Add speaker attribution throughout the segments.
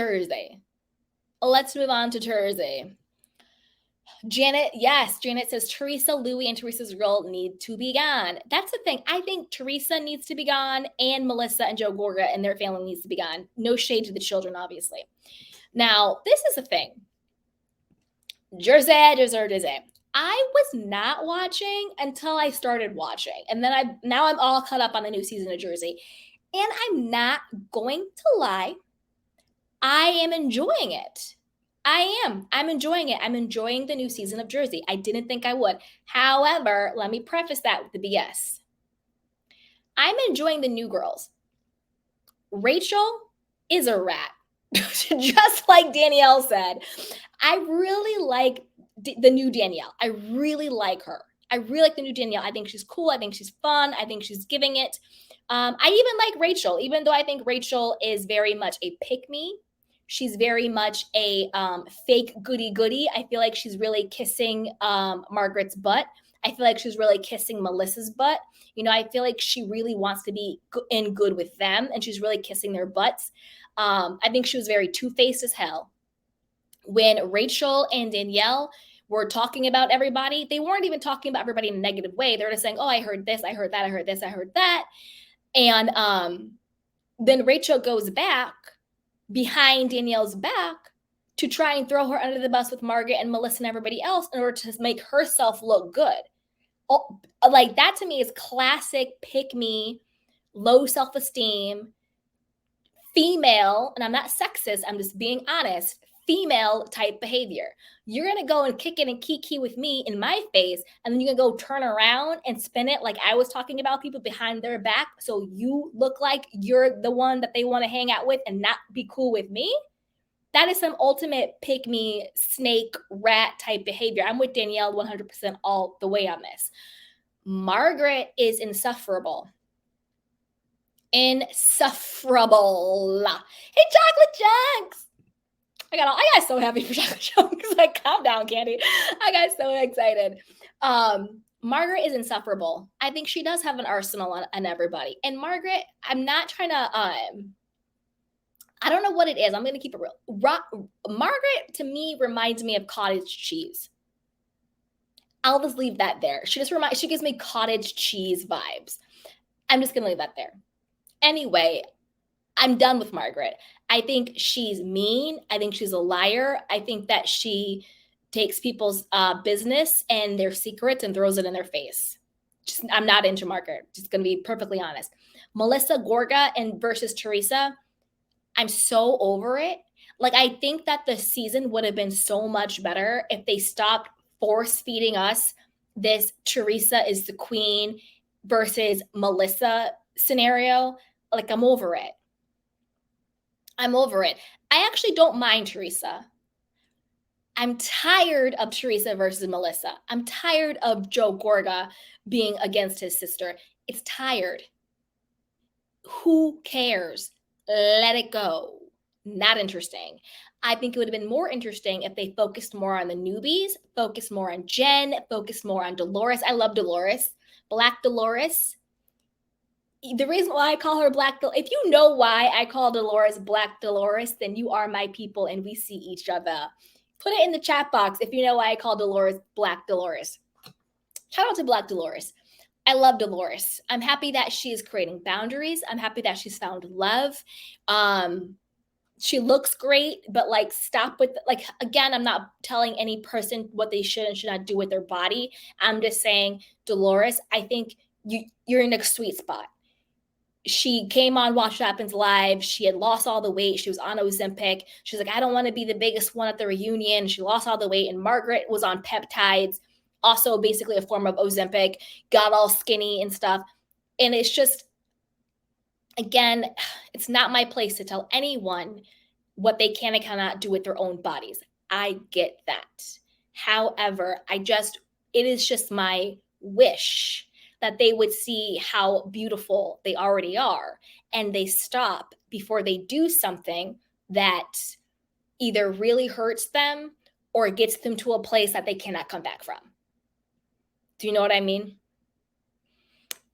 Speaker 1: Thursday. Let's move on to Thursday. Janet says Teresa, Louis, and Teresa's girl need to be gone. That's the thing. I think Teresa needs to be gone, and Melissa and Joe Gorga and their family needs to be gone. No shade to the children, obviously. Now, this is the thing. Jersey. I was not watching until I started watching. And then now I'm all caught up on the new season of Jersey. And I'm not going to lie. I am enjoying it. I'm enjoying it. I'm enjoying the new season of Jersey. I didn't think I would. However, let me preface that with the BS. I'm enjoying the new girls. Rachel is a rat. Just like Danielle said. I really like the new Danielle. I really like her. I really like the new Danielle. I think she's cool. I think she's fun. I think she's giving it. I even like Rachel, even though I think Rachel is very much a pick-me. She's very much a fake goody-goody. I feel like she's really kissing Margaret's butt. I feel like she's really kissing Melissa's butt. You know, I feel like she really wants to be in good with them, and she's really kissing their butts. I think she was very two-faced as hell. When Rachel and Danielle were talking about everybody, they weren't even talking about everybody in a negative way. They were just saying, oh, I heard this, I heard that, I heard this, I heard that. And then Rachel goes back behind Danielle's back to try and throw her under the bus with Margaret and Melissa and everybody else in order to make herself look good. Like, that to me is classic pick-me, low self-esteem, female, and I'm not sexist, I'm just being honest, female type behavior. You're going to go and kick it and kiki with me in my face, and then you're going to go turn around and spin it like I was talking about people behind their back, so you look like you're the one that they want to hang out with and not be cool with me? That is some ultimate pick-me, snake, rat type behavior. I'm with Danielle 100% all the way on this. Margaret is insufferable. Insufferable. Hey, Chocolate Chunks! I got so happy for Chocolate Chunks. Like, calm down, Candy. I got so excited. Margaret is insufferable. I think she does have an arsenal on everybody. And Margaret, I'm not trying to, I don't know what it is. I'm going to keep it real. Margaret, to me, reminds me of cottage cheese. I'll just leave that there. She gives me cottage cheese vibes. I'm just going to leave that there. Anyway, I'm done with Margaret. I think she's mean. I think she's a liar. I think that she takes people's business and their secrets and throws it in their face. I'm not into Margaret. Just going to be perfectly honest. Melissa, Gorga, and versus Teresa, I'm so over it. Like, I think that the season would have been so much better if they stopped force feeding us this Teresa is the queen versus Melissa scenario. Like, I'm over it. I actually don't mind Teresa. I'm tired of Teresa versus Melissa. I'm tired of Joe Gorga being against his sister. It's tired. Who cares? Let it go. Not interesting. I think it would have been more interesting if they focused more on the newbies, focused more on Jen, focused more on Dolores. I love Dolores. Black Dolores. The reason why I call her Black Dolores, if you know why I call Dolores Black Dolores, then you are my people and we see each other. Put it in the chat box if you know why I call Dolores Black Dolores. Shout out to Black Dolores. I love Dolores. I'm happy that she is creating boundaries. I'm happy that she's found love. She looks great, but like, stop with, like, again, I'm not telling any person what they should and should not do with their body. I'm just saying, Dolores, I think you're in a sweet spot. She came on Watch What Happens Live. She had lost all the weight. She was on Ozempic. She's like, I don't want to be the biggest one at the reunion. She lost all the weight. And Margaret was on peptides, also basically a form of Ozempic, got all skinny and stuff. And it's just, again, it's not my place to tell anyone what they can and cannot do with their own bodies. I get that. However, it is just my wish that they would see how beautiful they already are, and they stop before they do something that either really hurts them or gets them to a place that they cannot come back from. Do you know what I mean?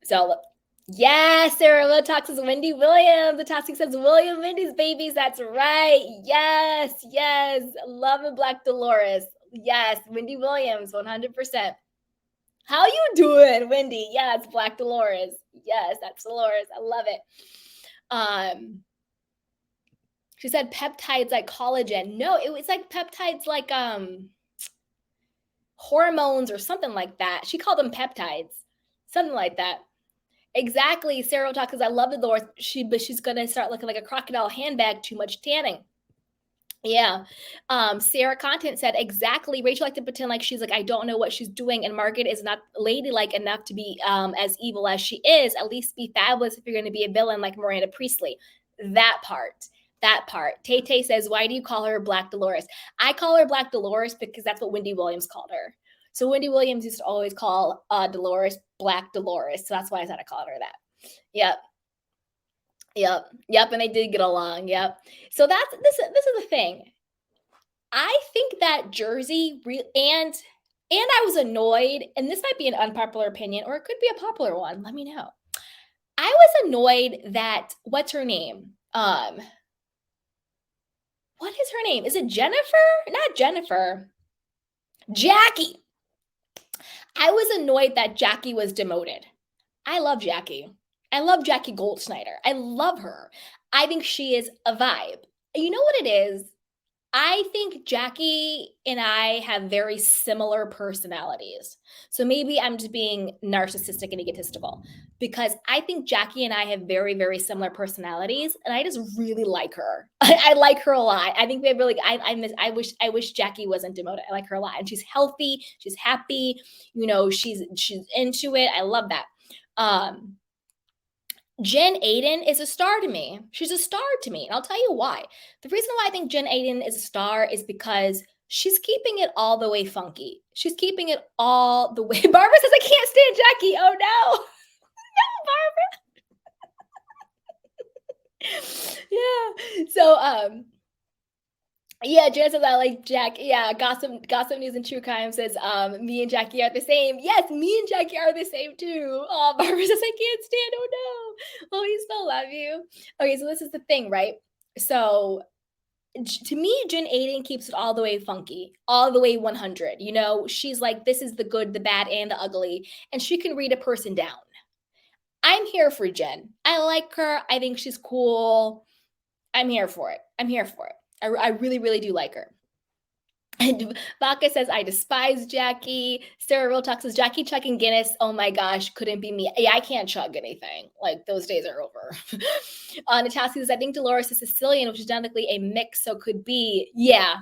Speaker 1: So Yes, Sarah Botox is Wendy Williams. The toxic says William Wendy's babies. That's right. Yes, yes. Love and Black Dolores. Yes, Wendy Williams, 100%. How you doing, Wendy? Yeah, it's Black Dolores. Yes, that's Dolores. I love it. She said peptides like collagen. No, it was like peptides like hormones or something like that. She called them peptides. Something like that. Exactly. Sarah talks because I love the Dolores. But she's gonna start looking like a crocodile handbag, too much tanning. Yeah. Sarah Content said exactly. Rachel liked to pretend like she's like, I don't know what she's doing. And Margaret is not ladylike enough to be as evil as she is. At least be fabulous if you're going to be a villain like Miranda Priestley. That part. That part. Tay Tay says, why do you call her Black Dolores? I call her Black Dolores because that's what Wendy Williams called her. So Wendy Williams used to always call Dolores Black Dolores. So that's why I said I called her that. Yep. Yep, and they did get along. Yep. So this is the thing. I think that Jersey and I was annoyed, and this might be an unpopular opinion or it could be a popular one. Let me know. I was annoyed that what's her name? What is her name? Is it Jennifer? Not Jennifer. Jackie. I was annoyed that Jackie was demoted. I love Jackie. I love Jackie Goldschneider. I love her. I think she is a vibe. You know what it is? I think Jackie and I have very similar personalities. So maybe I'm just being narcissistic and egotistical because I think Jackie and I have very, very similar personalities, and I just really like her. I like her a lot. I think we have really. I wish Jackie wasn't demoted. I like her a lot, and she's healthy. She's happy. You know, she's into it. I love that. Jen Aiden is a star to me. She's a star to me. And I'll tell you why. The reason why I think Jen Aiden is a star is because she's keeping it all the way funky. She's keeping it all the way. Barbara says, I can't stand Jackie. Oh no. No, Barbara. Yeah. So yeah, Jen says I like Jack. Yeah, gossip news and true crime says me and Jackie are the same. Yes, me and Jackie are the same too. Oh, Barbara says I can't stand. Oh no. Oh, we still love you. Okay, so this is the thing, right? So to me, Jen Aiden keeps it all the way funky, all the way 100. You know, she's like, this is the good, the bad, and the ugly, and she can read a person down. I'm here for Jen. I like her. I think she's cool. I'm here for it. I'm here for it. I really, really do like her. And Vaca says, I despise Jackie. Sarah Real Talk says, Jackie chugging Guinness. Oh my gosh, couldn't be me. Yeah, I can't chug anything. Like, those days are over. Natasha says, I think Dolores is Sicilian, which is technically a mix, so could be. Yeah.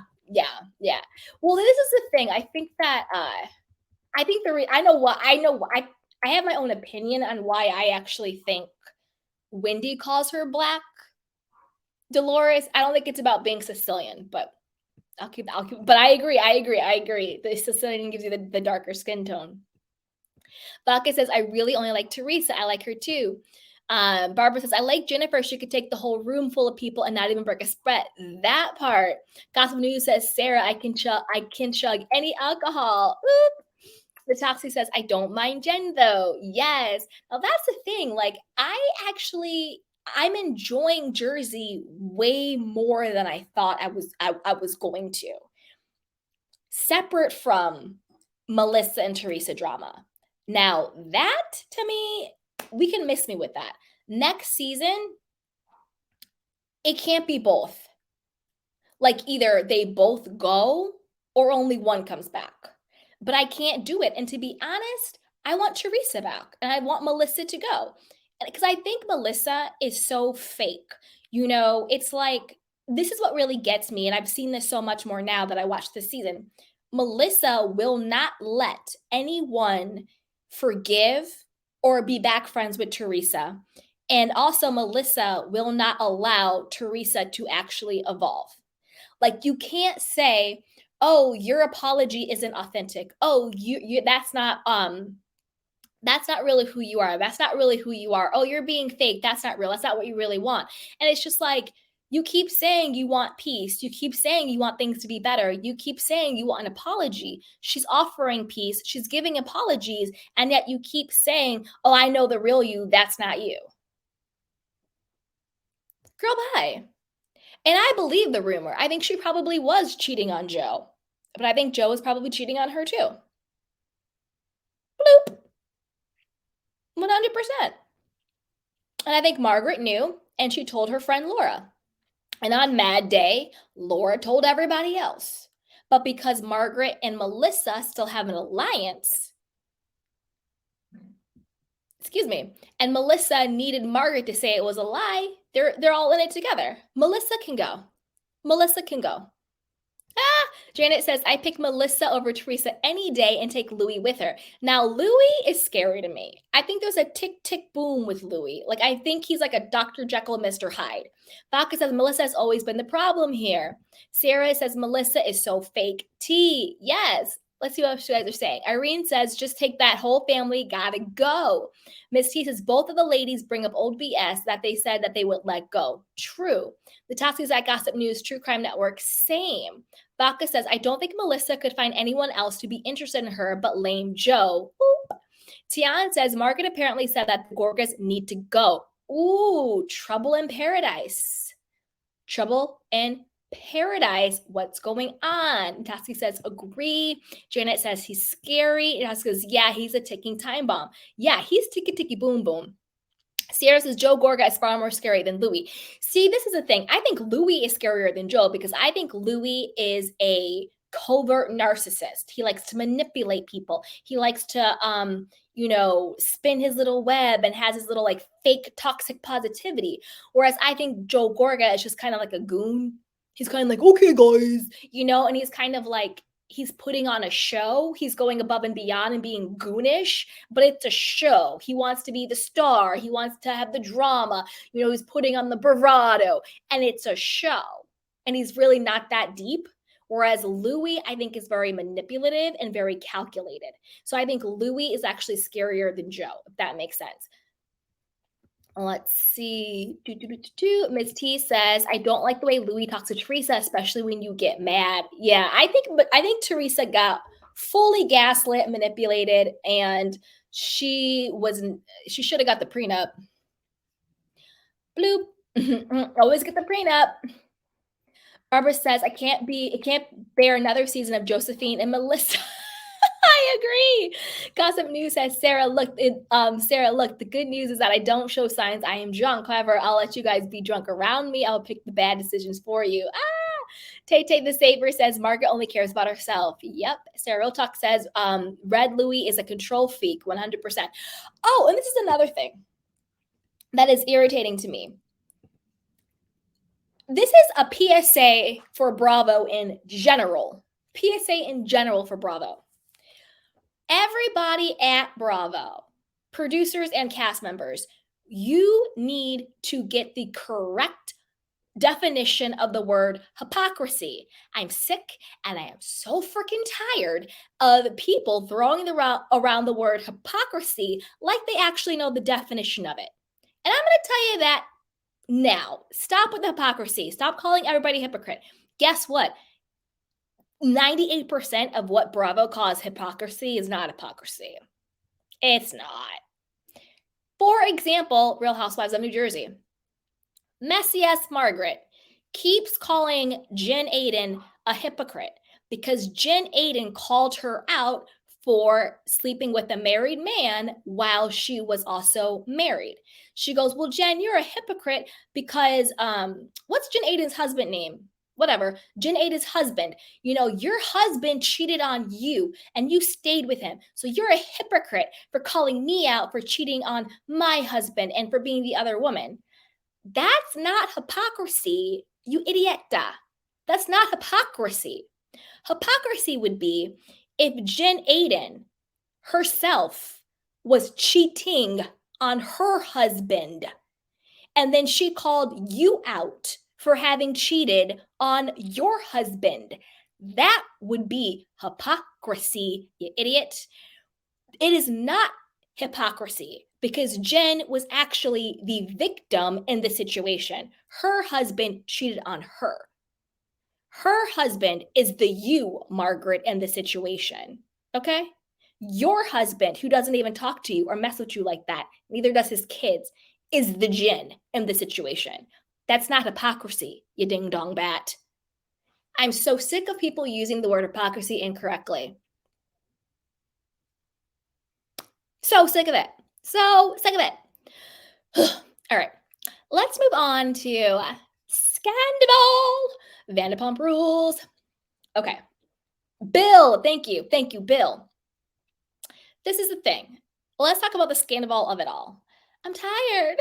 Speaker 1: Well, this is the thing. I think that, I think I have my own opinion on why I actually think Wendy calls her Black Dolores. I don't think it's about being Sicilian, but I'll keep, but I agree. The Sicilian gives you the darker skin tone. Vaca says, I really only like Teresa. I like her too. Barbara says, I like Jennifer. She could take the whole room full of people and not even break a sweat. That part. Gossip News says, Sarah, I can chug any alcohol. Oop. The Toxie says, I don't mind Jen though. Yes. Now that's the thing. Like, I'm enjoying Jersey way more than I thought I was going to. Separate from Melissa and Teresa drama. Now, that to me, we can miss me with that. Next season, it can't be both. Like, either they both go or only one comes back. But I can't do it. And to be honest, I want Teresa back and I want Melissa to go. Because I think Melissa is so fake. You know, it's like, this is what really gets me. And I've seen this so much more now that I watched this season. Melissa will not let anyone forgive or be back friends with Teresa. And also, Melissa will not allow Teresa to actually evolve. Like, you can't say, oh, your apology isn't authentic. Oh, that's not really who you are. That's not really who you are. Oh, you're being fake. That's not real. That's not what you really want. And it's just like, You keep saying you want peace. You keep saying you want things to be better. You keep saying you want an apology. She's offering peace. She's giving apologies. And yet you keep saying, oh, I know the real you. That's not you. Girl, bye. And I believe the rumor. I think she probably was cheating on Joe. But I think Joe was probably cheating on her too. Bloop. 100%. And I think Margaret knew, and she told her friend Laura. And on Mad Day, Laura told everybody else. But because Margaret and Melissa still have an alliance, and Melissa needed Margaret to say it was a lie, they're all in it together. Melissa can go. Janet says, I pick Melissa over Teresa any day and take Louis with her. Now, Louis is scary to me. I think there's a tick, tick, boom with Louis. Like, I think he's like a Dr. Jekyll, Mr. Hyde. Baka says, Melissa has always been the problem here. Sarah says, Melissa is so fake tea. Yes. Let's see what you guys are saying. Irene says, just take that whole family, gotta go. Miss T says, both of the ladies bring up old BS that they said that they would let go. True. The Toxics at Gossip News, True Crime Network, same. Baka says, I don't think Melissa could find anyone else to be interested in her but lame Joe. Oop. Tian says, Margaret apparently said that the Gorgas need to go. Ooh, trouble in paradise. Trouble in paradise. What's going on? Tasky says, agree. Janet says, he's scary. Tasky says, yeah, he's a ticking time bomb. Yeah, he's ticky, ticky, boom, boom. Sierra says Joe Gorga is far more scary than Louis. See, this is the thing. I think Louis is scarier than Joe because I think Louis is a covert narcissist. He likes to manipulate people. He likes to, spin his little web and has his little like fake toxic positivity. Whereas I think Joe Gorga is just kind of like a goon. He's kind of like, okay, guys, and he's kind of like, he's putting on a show. He's going above and beyond and being goonish, but it's a show. He wants to be the star. He wants to have the drama. He's putting on the bravado and it's a show. And he's really not that deep. Whereas Louis, I think, is very manipulative and very calculated. So I think Louis is actually scarier than Joe, if that makes sense. Let's see. Ms. T says, I don't like the way Louis talks to Teresa, especially when you get mad. Yeah, I think Teresa got fully gaslit, manipulated, and she should have got the prenup. Bloop. Always get the prenup. Barbara says, I can't bear another season of Josephine and Melissa. I agree. Gossip News says, Sarah, look, the good news is that I don't show signs I am drunk. However, I'll let you guys be drunk around me. I'll pick the bad decisions for you. Tay the Saver says, Margaret only cares about herself. Yep. Sarah Real Talk says, Red Louis is a control freak, 100%. Oh, and this is another thing that is irritating to me. This is a PSA for Bravo in general. PSA in general for Bravo. Everybody at Bravo, producers and cast members, you need to get the correct definition of the word hypocrisy. I'm sick and I am so freaking tired of people throwing around the word hypocrisy like they actually know the definition of it. And I'm going to tell you that now. Stop with the hypocrisy. Stop calling everybody hypocrite. Guess what? 98% of what Bravo calls hypocrisy is not hypocrisy. It's not. For example, Real Housewives of New Jersey. Messy ass Margaret keeps calling Jen Aiden a hypocrite because Jen Aiden called her out for sleeping with a married man while she was also married. She goes, well, Jen, you're a hypocrite because what's Jen Aiden's husband name? Whatever, Jen Aiden's husband, your husband cheated on you and you stayed with him. So you're a hypocrite for calling me out for cheating on my husband and for being the other woman. That's not hypocrisy, you idiota. That's not hypocrisy. Hypocrisy would be if Jen Aiden herself was cheating on her husband and then she called you out for having cheated on your husband. That would be hypocrisy, you idiot. It is not hypocrisy because Jen was actually the victim in the situation. Her husband cheated on her. Her husband is the you, Margaret, in the situation. Okay? Your husband, who doesn't even talk to you or mess with you like that, neither does his kids, is the Jen in the situation. That's not hypocrisy, you ding dong bat. I'm so sick of people using the word hypocrisy incorrectly. So sick of it. So sick of it. All right. Let's move on to scandal, Vanderpump Rules. Okay. Bill, thank you. Thank you, Bill. This is the thing. Let's talk about the scandal of it all. I'm tired.